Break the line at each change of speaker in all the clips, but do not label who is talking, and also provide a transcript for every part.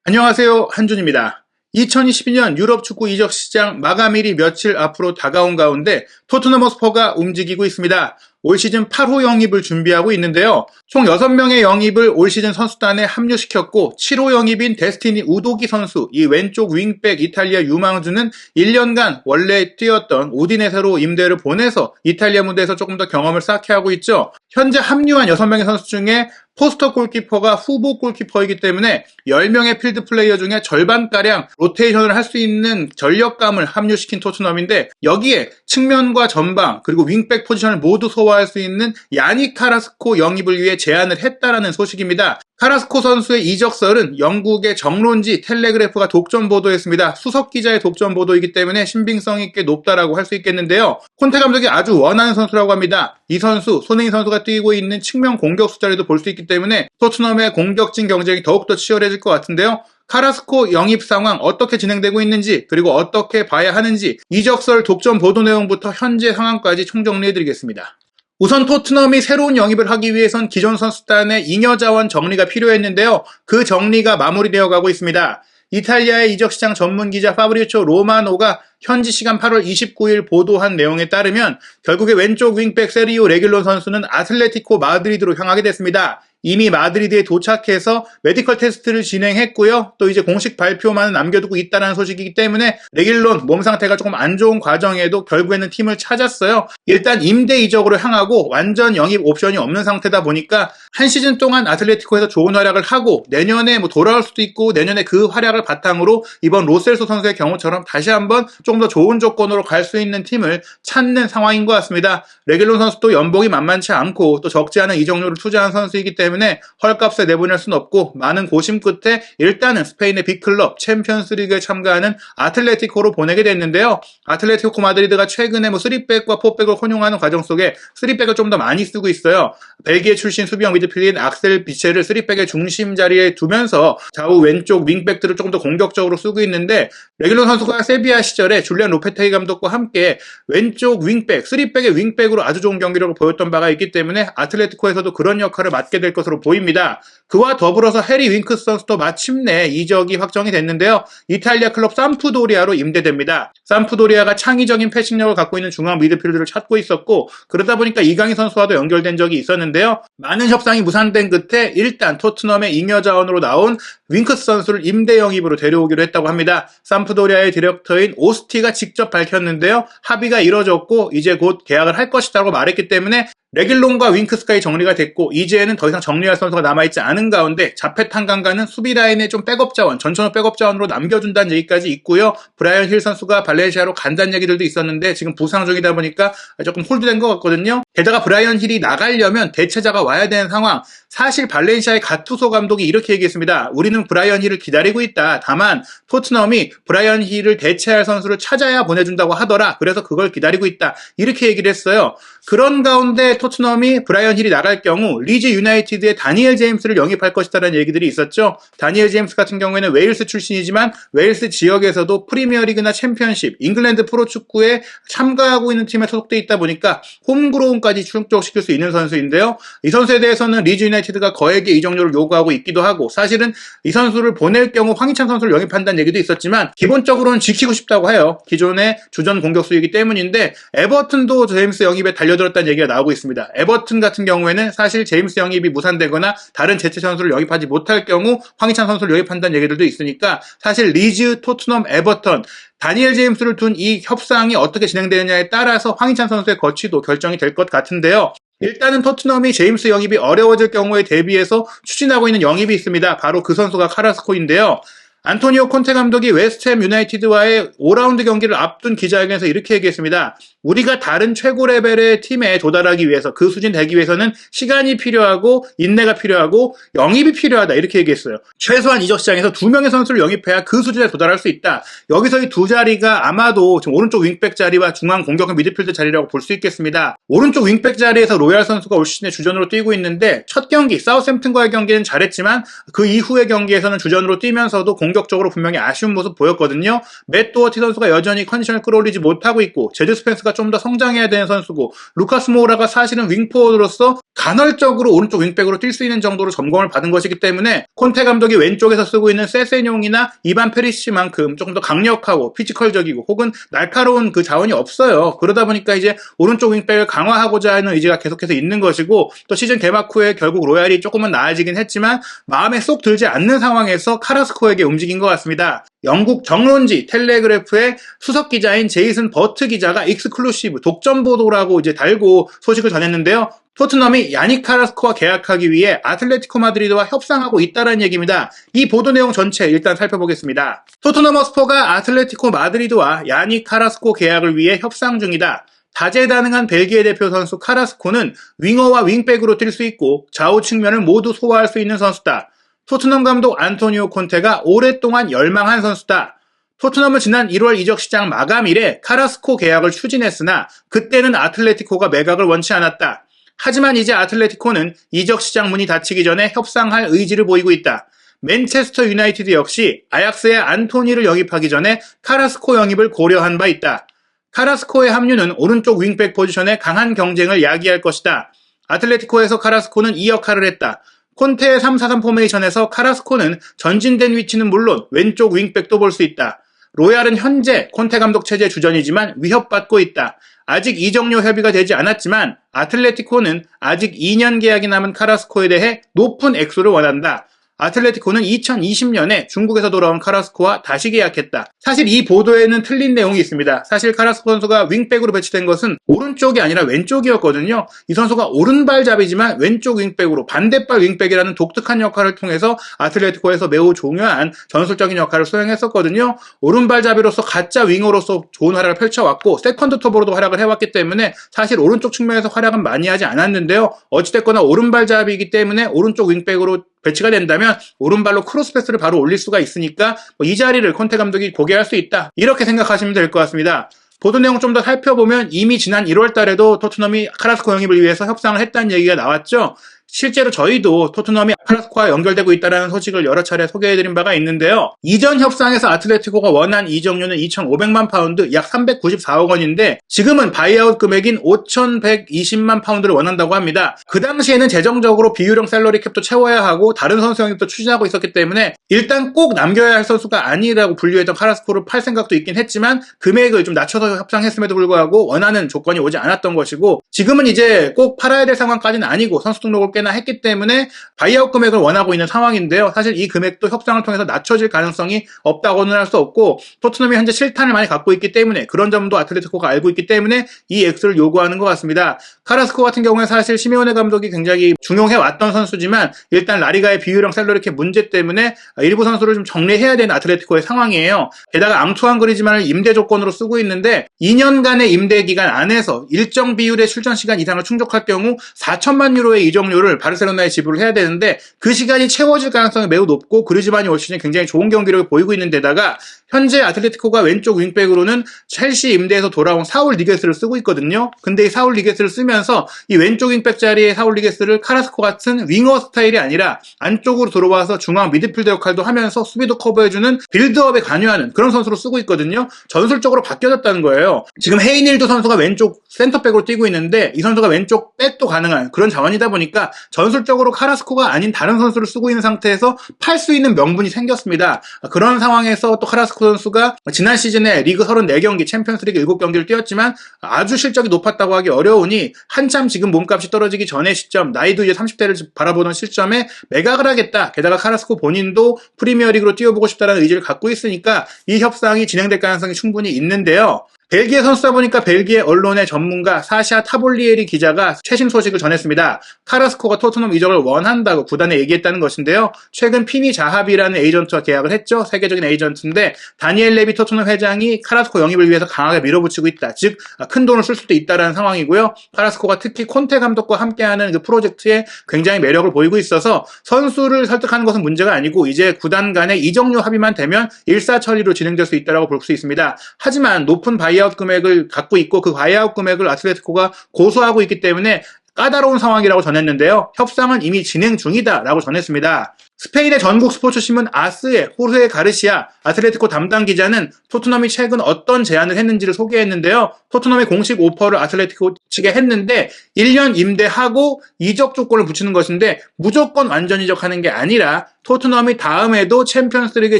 안녕하세요. 한준입니다. 2022년 유럽 축구 이적 시장 마감일이 며칠 앞으로 다가온 가운데 토트넘 허스퍼가 움직이고 있습니다. 올 시즌 8호 영입을 준비하고 있는데요. 총 6명의 영입을 올 시즌 선수단에 합류시켰고 7호 영입인 데스티니 우도기 선수, 이 왼쪽 윙백 이탈리아 유망주는 1년간 원래 뛰었던 우디네세로 임대를 보내서 이탈리아 무대에서 조금 더 경험을 쌓게 하고 있죠. 현재 합류한 6명의 선수 중에 포스터 골키퍼가 후보 골키퍼이기 때문에 10명의 필드 플레이어 중에 절반가량 로테이션을 할 수 있는 전력감을 합류시킨 토트넘인데, 여기에 측면과 전방 그리고 윙백 포지션을 모두 소화할 수 있는 야닉 카라스코 영입을 위해 제안을 했다라는 소식입니다. 카라스코 선수의 이적설은 영국의 정론지 텔레그래프가 독점 보도했습니다. 수석 기자의 독점 보도이기 때문에 신빙성 있게 높다라고 할 수 있겠는데요. 콘테 감독이 아주 원하는 선수라고 합니다. 이 선수, 손흥민 선수가 뛰고 있는 측면 공격수 자리도 볼 수 있기 때문에 토트넘의 공격진 경쟁이 더욱더 치열해질 것 같은데요. 카라스코 영입 상황 어떻게 진행되고 있는지, 그리고 어떻게 봐야 하는지, 이적설 독점 보도 내용부터 현재 상황까지 총정리해드리겠습니다. 우선 토트넘이 새로운 영입을 하기 위해선 기존 선수단의 잉여 자원 정리가 필요했는데요. 그 정리가 마무리되어 가고 있습니다. 이탈리아의 이적시장 전문기자 파브리치오 로마노가 현지 시간 8월 29일 보도한 내용에 따르면 결국에 왼쪽 윙백 세리오 레길론 선수는 아틀레티코 마드리드로 향하게 됐습니다. 이미 마드리드에 도착해서 메디컬 테스트를 진행했고요. 또 이제 공식 발표만 남겨두고 있다는 소식이기 때문에 레길론 몸 상태가 조금 안 좋은 과정에도 결국에는 팀을 찾았어요. 일단 임대 이적으로 향하고 완전 영입 옵션이 없는 상태다 보니까 한 시즌 동안 아틀레티코에서 좋은 활약을 하고 내년에 돌아올 수도 있고, 내년에 그 활약을 바탕으로 이번 로셀소 선수의 경우처럼 다시 한번 좀 더 좋은 조건으로 갈 수 있는 팀을 찾는 상황인 것 같습니다. 레길론 선수도 연봉이 만만치 않고 또 적지 않은 이적료를 투자한 선수이기 때문에 헐값에 내보낼 수는 없고, 많은 고심 끝에 일단은 스페인의 빅클럽 챔피언스리그에 참가하는 아틀레티코로 보내게 됐는데요. 아틀레티코 마드리드가 최근에 3백과 4백을 혼용하는 과정 속에 3백을 좀 더 많이 쓰고 있어요. 벨기에 출신 수비형 미드필더인 악셀 비체를 3백의 중심 자리에 두면서 좌우 왼쪽 윙백들을 조금 더 공격적으로 쓰고 있는데, 레길론 선수가 세비야 시절에 줄리안 로페테기 감독과 함께 왼쪽 윙백, 3백의 윙백으로 아주 좋은 경기력을 보였던 바가 있기 때문에 아틀레티코에서도 그런 역할을 맡게 될 것으로 보입니다. 그와 더불어서 해리 윙크스 선수도 마침내 이적이 확정이 됐는데요. 이탈리아 클럽 삼프도리아로 임대됩니다. 삼프도리아가 창의적인 패싱력을 갖고 있는 중앙 미드필더를 찾고 있었고, 그러다 보니까 이강인 선수와도 연결된 적이 있었는데요. 많은 협상이 무산된 끝에 일단 토트넘의 잉여 자원으로 나온 윙크스 선수를 임대 영입으로 데려오기로 했다고 합니다. 삼프도리아의 디렉터인 오스티가 직접 밝혔는데요. 합의가 이뤄졌고 이제 곧 계약을 할 것이라고 말했기 때문에 레길론과 윙크스까지 정리가 됐고, 이제는 더 이상 정리할 선수가 남아있지 않은 가운데 자페탄강가는 수비라인에 좀 백업 자원, 전천후 백업 자원으로 남겨준다는 얘기까지 있고요. 브라이언 힐 선수가 발렌시아로 간다는 얘기들도 있었는데 지금 부상 중이다 보니까 조금 홀드된 것 같거든요. 게다가 브라이언 힐이 나가려면 대체자가 와야 되는 상황. 사실 발렌시아의 가투소 감독이 이렇게 얘기했습니다. 우리는 브라이언 힐을 기다리고 있다. 다만 토트넘이 브라이언 힐을 대체할 선수를 찾아야 보내준다고 하더라. 그래서 그걸 기다리고 있다. 이렇게 얘기를 했어요. 그런 가운데 토트넘이 브라이언 힐이 나갈 경우 리즈 유나이티드의 다니엘 제임스를 영입할 것이다라는 얘기들이 있었죠. 다니엘 제임스 같은 경우에는 웨일스 출신이지만 웨일스 지역에서도 프리미어리그나 챔피언십, 잉글랜드 프로축구에 참가하고 있는 팀에 소속돼 있다 보니까 홈그로운까지 충족시킬 수 있는 선수인데요. 이 선수에 대해서는 리즈 유나이티드가 거액의 이적료를 요구하고 있기도 하고, 사실은 이 선수를 보낼 경우 황희찬 선수를 영입한다는 얘기도 있었지만 기본적으로는 지키고 싶다고 해요. 기존의 주전 공격수이기 때문인데, 에버튼도 제임스 영입에 달려들었다는 얘기가 나오고 있습니다. 에버튼 같은 경우에는 사실 제임스 영입이 무산되거나 다른 대체 선수를 영입하지 못할 경우 황희찬 선수를 영입한다는 얘기들도 있으니까, 사실 리즈, 토트넘, 에버턴, 다니엘 제임스를 둔 이 협상이 어떻게 진행되느냐에 따라서 황희찬 선수의 거취도 결정이 될 것 같은데요. 일단은 토트넘이 제임스 영입이 어려워질 경우에 대비해서 추진하고 있는 영입이 있습니다. 바로 그 선수가 카라스코인데요. 안토니오 콘테 감독이 웨스트햄 유나이티드와의 5라운드 경기를 앞둔 기자회견에서 이렇게 얘기했습니다. 우리가 다른 최고 레벨의 팀에 도달하기 위해서, 그 수준 되기 위해서는 시간이 필요하고 인내가 필요하고 영입이 필요하다, 이렇게 얘기했어요. 최소한 이적 시장에서 2명의 선수를 영입해야 그 수준에 도달할 수 있다. 여기서 이 두 자리가 아마도 지금 오른쪽 윙백 자리와 중앙 공격형 미드필드 자리라고 볼 수 있겠습니다. 오른쪽 윙백 자리에서 로얄 선수가 올 시즌에 주전으로 뛰고 있는데, 첫 경기 사우샘프턴과의 경기는 잘했지만 그 이후의 경기에서는 주전으로 뛰면서도 공격적으로 분명히 아쉬운 모습 보였거든요. 맷 도어티 선수가 여전히 컨디션을 끌어올리지 못하고 있고, 제드 스펜스가 좀 더 성장해야 되는 선수고, 루카스 모우라가 사실은 윙포워드로서 간헐적으로 오른쪽 윙백으로 뛸 수 있는 정도로 점검을 받은 것이기 때문에 콘테 감독이 왼쪽에서 쓰고 있는 세세뇽이나 이반 페리시치만큼 조금 더 강력하고 피지컬적이고 혹은 날카로운 그 자원이 없어요. 그러다 보니까 이제 오른쪽 윙백을 강화하고자 하는 의지가 계속해서 있는 것이고, 또 시즌 개막 후에 결국 로얄이 조금은 나아지긴 했지만 마음에 쏙 들지 않는 상황에서 카라스코에게 움직인 것 같습니다. 영국 정론지 텔레그래프의 수석 기자인 제이슨 버트 기자가 익스클루시브 독점 보도라고 이제 달고 소식을 전했는데요. 토트넘이 야닉 카라스코와 계약하기 위해 아틀레티코 마드리드와 협상하고 있다는 얘기입니다. 이 보도 내용 전체 일단 살펴보겠습니다. 토트넘 허스퍼가 아틀레티코 마드리드와 야닉 카라스코 계약을 위해 협상 중이다. 다재다능한 벨기에 대표 선수 카라스코는 윙어와 윙백으로 뛸 수 있고 좌우 측면을 모두 소화할 수 있는 선수다. 토트넘 감독 안토니오 콘테가 오랫동안 열망한 선수다. 토트넘은 지난 1월 이적 시장 마감일에 카라스코 계약을 추진했으나 그때는 아틀레티코가 매각을 원치 않았다. 하지만 이제 아틀레티코는 이적 시장 문이 닫히기 전에 협상할 의지를 보이고 있다. 맨체스터 유나이티드 역시 아약스의 안토니를 영입하기 전에 카라스코 영입을 고려한 바 있다. 카라스코의 합류는 오른쪽 윙백 포지션의 강한 경쟁을 야기할 것이다. 아틀레티코에서 카라스코는 이 역할을 했다. 콘테의 3-4-3 포메이션에서 카라스코는 전진된 위치는 물론 왼쪽 윙백도 볼 수 있다. 로얄은 현재 콘테 감독 체제 주전이지만 위협받고 있다. 아직 이적료 협의가 되지 않았지만 아틀레티코는 아직 2년 계약이 남은 카라스코에 대해 높은 액수를 원한다. 아틀레티코는 2020년에 중국에서 돌아온 카라스코와 다시 계약했다. 사실 이 보도에는 틀린 내용이 있습니다. 사실 카라스코 선수가 윙백으로 배치된 것은 오른쪽이 아니라 왼쪽이었거든요. 이 선수가 오른발잡이지만 왼쪽 윙백으로 반대발 윙백이라는 독특한 역할을 통해서 아틀레티코에서 매우 중요한 전술적인 역할을 수행했었거든요. 오른발잡이로서 가짜 윙어로서 좋은 활약을 펼쳐왔고 세컨드 톱으로도 활약을 해왔기 때문에 사실 오른쪽 측면에서 활약은 많이 하지 않았는데요. 어찌됐거나 오른발잡이이기 때문에 오른쪽 윙백으로 배치가 된다면 오른발로 크로스 패스를 바로 올릴 수가 있으니까 이 자리를 콘테 감독이 고려할 수 있다. 이렇게 생각하시면 될 것 같습니다. 보도 내용 좀 더 살펴보면 이미 지난 1월 달에도 토트넘이 카라스코 영입을 위해서 협상을 했다는 얘기가 나왔죠. 실제로 저희도 토트넘이 카라스코와 연결되고 있다는 소식을 여러 차례 소개해드린 바가 있는데요. 이전 협상에서 아틀레티코가 원한 이적료는 2,500만 파운드, 약 394억 원인데 지금은 바이아웃 금액인 5,120만 파운드를 원한다고 합니다. 그 당시에는 재정적으로 비율형 셀러리 캡도 채워야 하고 다른 선수 영입도 추진하고 있었기 때문에 일단 꼭 남겨야 할 선수가 아니라고 분류했던 카라스코를 팔 생각도 있긴 했지만 금액을 좀 낮춰서 협상했음에도 불구하고 원하는 조건이 오지 않았던 것이고, 지금은 이제 꼭 팔아야 될 상황까지는 아니고 선수 등록을 꽤나 했기 때문에 바이아웃 금액을 원하고 있는 상황인데요. 사실 이 금액도 협상을 통해서 낮춰질 가능성이 없다고는 할 수 없고, 토트넘이 현재 실탄을 많이 갖고 있기 때문에 그런 점도 아틀레티코가 알고 있기 때문에 이 액수를 요구하는 것 같습니다. 카라스코 같은 경우에 사실 시메오네 감독이 굉장히 중용해왔던 선수지만 일단 라리가의 비율형 셀러리캡 문제 때문에 일부 선수를 좀 정리해야 되는 아틀레티코의 상황이에요. 게다가 앙투안 그리즈만을 임대 조건으로 쓰고 있는데 2년간의 임대 기간 안에서 일정 비율의 출전 시간 이상을 충족할 경우 4천만 유로의 이적료를 바르셀로나에 지불을 해야 되는데 그 시간이 채워질 가능성이 매우 높고, 그리즈만이 올 시즌 굉장히 좋은 경기력을 보이고 있는 데다가 현재 아틀레티코가 왼쪽 윙백으로는 첼시 임대에서 돌아온 사울 리게스를 쓰고 있거든요. 근데 이 사울 리게스를 쓰면서 이 왼쪽 윙백 자리의 사울 리게스를 카라스코 같은 윙어 스타일이 아니라 안쪽으로 들어와서 중앙 미드필더 역할도 하면서 수비도 커버해주는 빌드업에 관여하는 그런 선수로 쓰고 있거든요. 전술적으로 바뀌어졌다는 거예요. 지금 헤이닐도 선수가 왼쪽 센터백으로 뛰고 있는데 이 선수가 왼쪽 백도 가능한 그런 자원이다 보니까 전술적으로 카라스코가 아닌 다른 선수를 쓰고 있는 상태에서 팔 수 있는 명분이 생겼습니다. 그런 상황에서 또 카라스코 선수가 지난 시즌에 리그 34경기, 챔피언스리그 7경기를 뛰었지만 아주 실적이 높았다고 하기 어려우니 한참 지금 몸값이 떨어지기 전의 시점, 나이도 이제 30대를 바라보는 시점에 매각을 하겠다. 게다가 카라스코 본인도 프리미어리그로 뛰어보고 싶다는 의지를 갖고 있으니까 이 협상이 진행될 가능성이 충분히 있는데요. 벨기에 선수다 보니까 벨기에 언론의 전문가 사샤 타볼리에리 기자가 최신 소식을 전했습니다. 카라스코가 토트넘 이적을 원한다고 구단에 얘기했다는 것인데요. 최근 피니 자하비라는 에이전트와 계약을 했죠. 세계적인 에이전트인데 다니엘 레비 토트넘 회장이 카라스코 영입을 위해서 강하게 밀어붙이고 있다. 즉 큰 돈을 쓸 수도 있다는 상황이고요. 카라스코가 특히 콘테 감독과 함께하는 그 프로젝트에 굉장히 매력을 보이고 있어서 선수를 설득하는 것은 문제가 아니고 이제 구단 간의 이적료 합의만 되면 일사천리로 진행될 수 있다고 볼 수 있습니다. 하지만 높은 바이아웃 금액을 갖고 있고 그 바이아웃 금액을 아틀레티코가 고수하고 있기 때문에 까다로운 상황이라고 전했는데요. 협상은 이미 진행 중이다라고 전했습니다. 스페인의 전국 스포츠신문 아스의 호르헤 가르시아 아틀레티코 담당 기자는 토트넘이 최근 어떤 제안을 했는지를 소개했는데요. 토트넘의 공식 오퍼를 아틀레티코 측에 했는데 1년 임대하고 이적 조건을 붙이는 것인데 무조건 완전 이적하는 게 아니라 토트넘이 다음에도 챔피언스리그에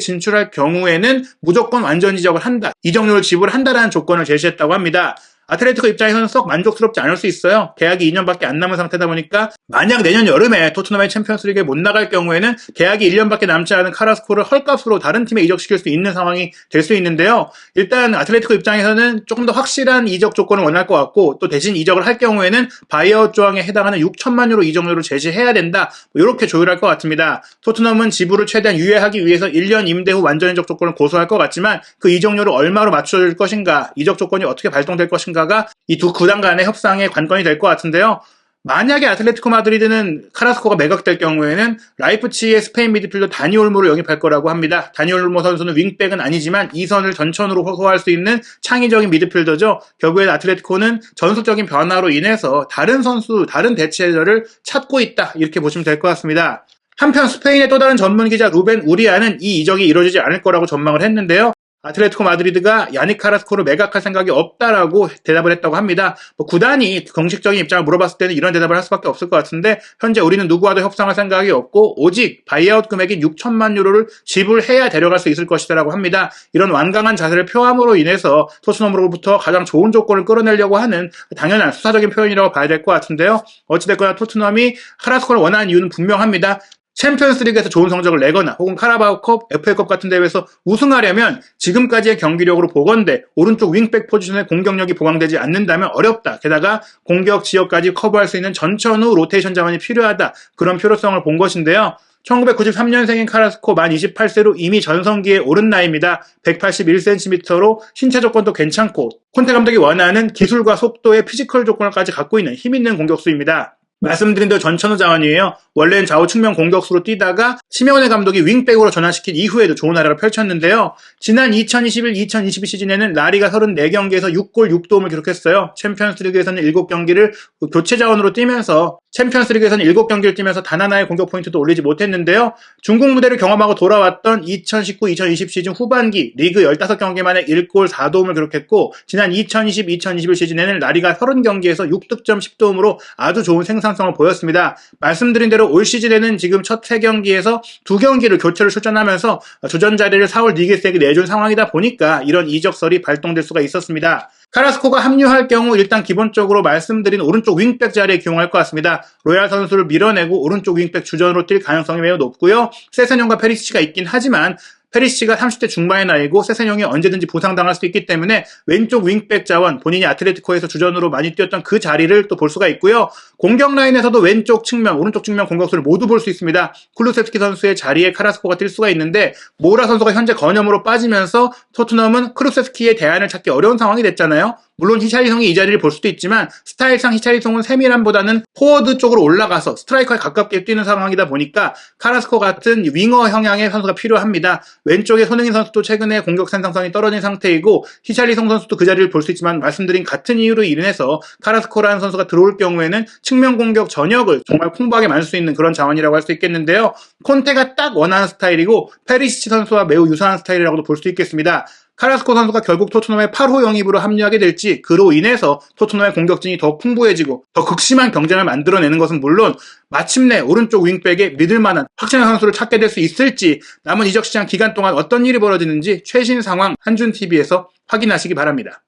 진출할 경우에는 무조건 완전 이적을 한다. 이적료를 지불한다라는 조건을 제시했다고 합니다. 아틀레티코 입장에서는 썩 만족스럽지 않을 수 있어요. 계약이 2년밖에 안 남은 상태다 보니까 만약 내년 여름에 토트넘의 챔피언스리그에 못 나갈 경우에는 계약이 1년밖에 남지 않은 카라스코를 헐값으로 다른 팀에 이적시킬 수 있는 상황이 될 수 있는데요. 일단 아틀레티코 입장에서는 조금 더 확실한 이적 조건을 원할 것 같고 또 대신 이적을 할 경우에는 바이아웃 조항에 해당하는 6천만 유로 이적료를 제시해야 된다. 이렇게 조율할 것 같습니다. 토트넘은 지불을 최대한 유예하기 위해서 1년 임대 후 완전 이적 조건을 고수할 것 같지만 그 이적료를 얼마로 맞춰줄 것인가, 이적 조건이 어떻게 발동될 것인가 가 이 두 구단 간의 협상의 관건이 될 것 같은데요. 만약에 아틀레티코 마드리드는 카라스코가 매각될 경우에는 라이프치히의 스페인 미드필더 다니 올모를 영입할 거라고 합니다. 다니 올모 선수는 윙백은 아니지만 2선을 전천후로 호소할 수 있는 창의적인 미드필더죠. 결국에 아틀레티코는 전술적인 변화로 인해서 다른 선수, 다른 대체자를 찾고 있다. 이렇게 보시면 될 것 같습니다. 한편 스페인의 또 다른 전문 기자 루벤 우리아는 이 이적이 이루어지지 않을 거라고 전망을 했는데요. 아틀레티코 마드리드가 야닉 카라스코를 매각할 생각이 없다라고 대답을 했다고 합니다. 구단이 공식적인 입장을 물어봤을 때는 이런 대답을 할 수밖에 없을 것 같은데 현재 우리는 누구와도 협상할 생각이 없고 오직 바이아웃 금액인 6천만 유로를 지불해야 데려갈 수 있을 것이다라고 합니다. 이런 완강한 자세를 표함으로 인해서 토트넘으로부터 가장 좋은 조건을 끌어내려고 하는 당연한 수사적인 표현이라고 봐야 될 것 같은데요. 어찌됐거나 토트넘이 카라스코를 원하는 이유는 분명합니다. 챔피언스리그에서 좋은 성적을 내거나 혹은 카라바오컵, FA컵 같은 대회에서 우승하려면 지금까지의 경기력으로 보건대 오른쪽 윙백 포지션의 공격력이 보강되지 않는다면 어렵다. 게다가 공격 지역까지 커버할 수 있는 전천후 로테이션 자원이 필요하다. 그런 필요성을 본 것인데요. 1993년생인 카라스코 만 28세로 이미 전성기에 오른 나이입니다. 181cm로 신체 조건도 괜찮고 콘테 감독이 원하는 기술과 속도의 피지컬 조건까지 갖고 있는 힘있는 공격수입니다. 말씀드린 대로 전천후 자원이에요. 원래는 좌우 측면 공격수로 뛰다가 시메오네 감독이 윙백으로 전환시킨 이후에도 좋은 활약을 펼쳤는데요. 지난 2021-2022 시즌에는 라리가 34경기에서 6골 6도움을 기록했어요. 챔피언스리그에서는 7경기를 교체 자원으로 뛰면서 챔피언스리그에서는 7경기를 뛰면서 단 하나의 공격 포인트도 올리지 못했는데요. 중국 무대를 경험하고 돌아왔던 2019-2020 시즌 후반기 리그 15경기 만에 1골 4도움을 기록했고 지난 2020-2021 시즌에는 라리가 30경기에서 6득점 10도움으로 아주 좋은 생산성을 보였습니다. 말씀드린 대로 올 시즌에는 지금 첫 3경기에서 2경기를 교체로 출전하면서 주전 자리를 4월 리그스에게 내준 상황이다 보니까 이런 이적설이 발동될 수가 있었습니다. 카라스코가 합류할 경우 일단 기본적으로 말씀드린 오른쪽 윙백 자리에 기용할 것 같습니다. 로얄 선수를 밀어내고 오른쪽 윙백 주전으로 뛸 가능성이 매우 높고요. 세세뇽과 페리시치가 있긴 하지만 페리시치가 30대 중반의 나이고 세세뇽이 언제든지 부상당할 수 있기 때문에 왼쪽 윙백 자원, 본인이 아틀레티코에서 주전으로 많이 뛰었던 그 자리를 또 볼 수가 있고요. 공격 라인에서도 왼쪽 측면, 오른쪽 측면 공격수를 모두 볼 수 있습니다. 쿨루세스키 선수의 자리에 카라스코가 뛸 수가 있는데 모라 선수가 현재 건염으로 빠지면서 토트넘은 쿨루세스키의 대안을 찾기 어려운 상황이 됐잖아요. 물론 히차리송이 이 자리를 볼 수도 있지만 스타일상 히차리송은 세밀함보다는 포워드 쪽으로 올라가서 스트라이커에 가깝게 뛰는 상황이다 보니까 카라스코 같은 윙어 성향의 선수가 필요합니다. 왼쪽에 손흥민 선수도 최근에 공격 생산성이 떨어진 상태이고 히차리송 선수도 그 자리를 볼 수 있지만 말씀드린 같은 이유로 인해서 카라스코라는 선수가 들어올 경우에는 측면 공격 전역을 정말 풍부하게 만들 수 있는 그런 자원이라고 할 수 있겠는데요. 콘테가 딱 원하는 스타일이고 페리시치 선수와 매우 유사한 스타일이라고도 볼 수 있겠습니다. 카라스코 선수가 결국 토트넘의 8호 영입으로 합류하게 될지 그로 인해서 토트넘의 공격진이 더 풍부해지고 더 극심한 경쟁을 만들어내는 것은 물론 마침내 오른쪽 윙백에 믿을만한 확실한 선수를 찾게 될 수 있을지 남은 이적 시장 기간 동안 어떤 일이 벌어지는지 최신 상황 한준TV에서 확인하시기 바랍니다.